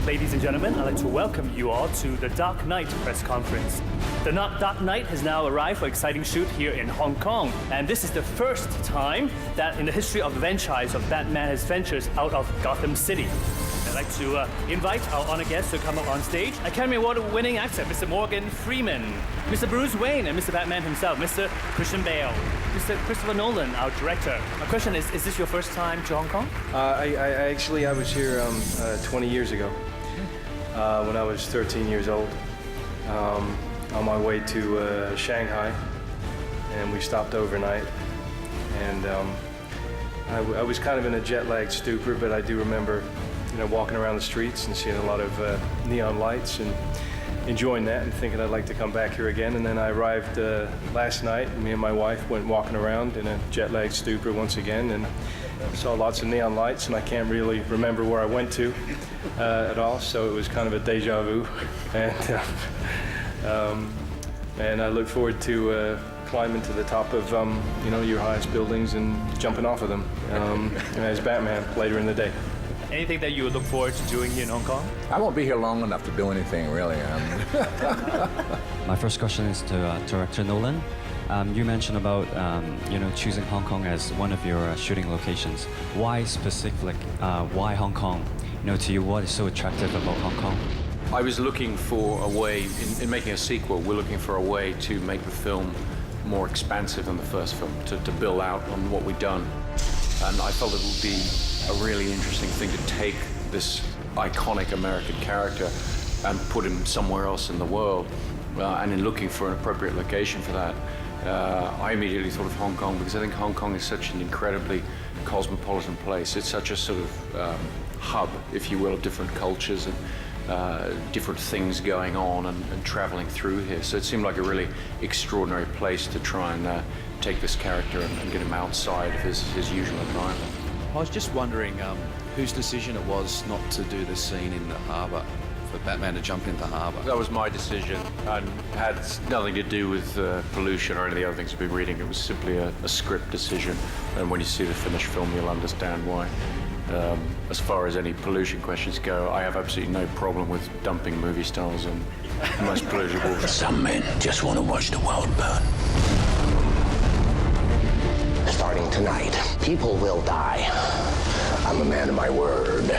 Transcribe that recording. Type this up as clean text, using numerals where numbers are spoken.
Ladies and gentlemen, I'd like to welcome you all to the Dark Knight press conference. The Dark Knight has now arrived for an exciting shoot here in Hong Kong, and this is the first time that in the history of the franchise of Batman has ventures out of Gotham City. I'd like to invite our honored guests to come up on stage. Academy Award-winning actor, Mr. Morgan Freeman, Mr. Bruce Wayne, and Mr. Batman himself, Mr. Christian Bale, Mr. Christopher Nolan, our director. My question is this your first time to Hong Kong? I was here 20 years ago when I was 13 years old, on my way to Shanghai, and we stopped overnight. And I was kind of in a jet-lagged stupor, but I do remember, walking around the streets and seeing a lot of neon lights and enjoying that and thinking I'd like to come back here again. And then I arrived last night, and me and my wife went walking around in a jet-lagged stupor once again, and saw lots of neon lights, and I can't really remember where I went to at all, so it was kind of a deja vu. And I look forward to climbing to the top of your highest buildings and jumping off of them as Batman later in the day. Anything that you would look forward to doing here in Hong Kong? I won't be here long enough to do anything, really. My first question is to Director Nolan. You mentioned about choosing Hong Kong as one of your shooting locations. Why specifically? Why Hong Kong? To you, what is so attractive about Hong Kong? I was looking for a way, in making a sequel, we're looking for a way to make the film more expansive than the first film, to build out on what we've done. And I felt it would be a really interesting thing to take this iconic American character and put him somewhere else in the world. And in looking for an appropriate location for that, I immediately thought of Hong Kong, because I think Hong Kong is such an incredibly cosmopolitan place. It's such a sort of hub, if you will, of different cultures and different things going on and traveling through here. So it seemed like a really extraordinary place to try and take this character and get him outside of his usual environment. I was just wondering whose decision it was not to do the scene in the harbour, for Batman to jump into the harbour. That was my decision, and had nothing to do with pollution or any of the other things I've been reading. It was simply a script decision, and when you see the finished film, you'll understand why. As far as any pollution questions go, I have absolutely no problem with dumping movie stars in the most polluted water. Some men just want to watch the world burn. Starting tonight, people will die. I'm a man of my word.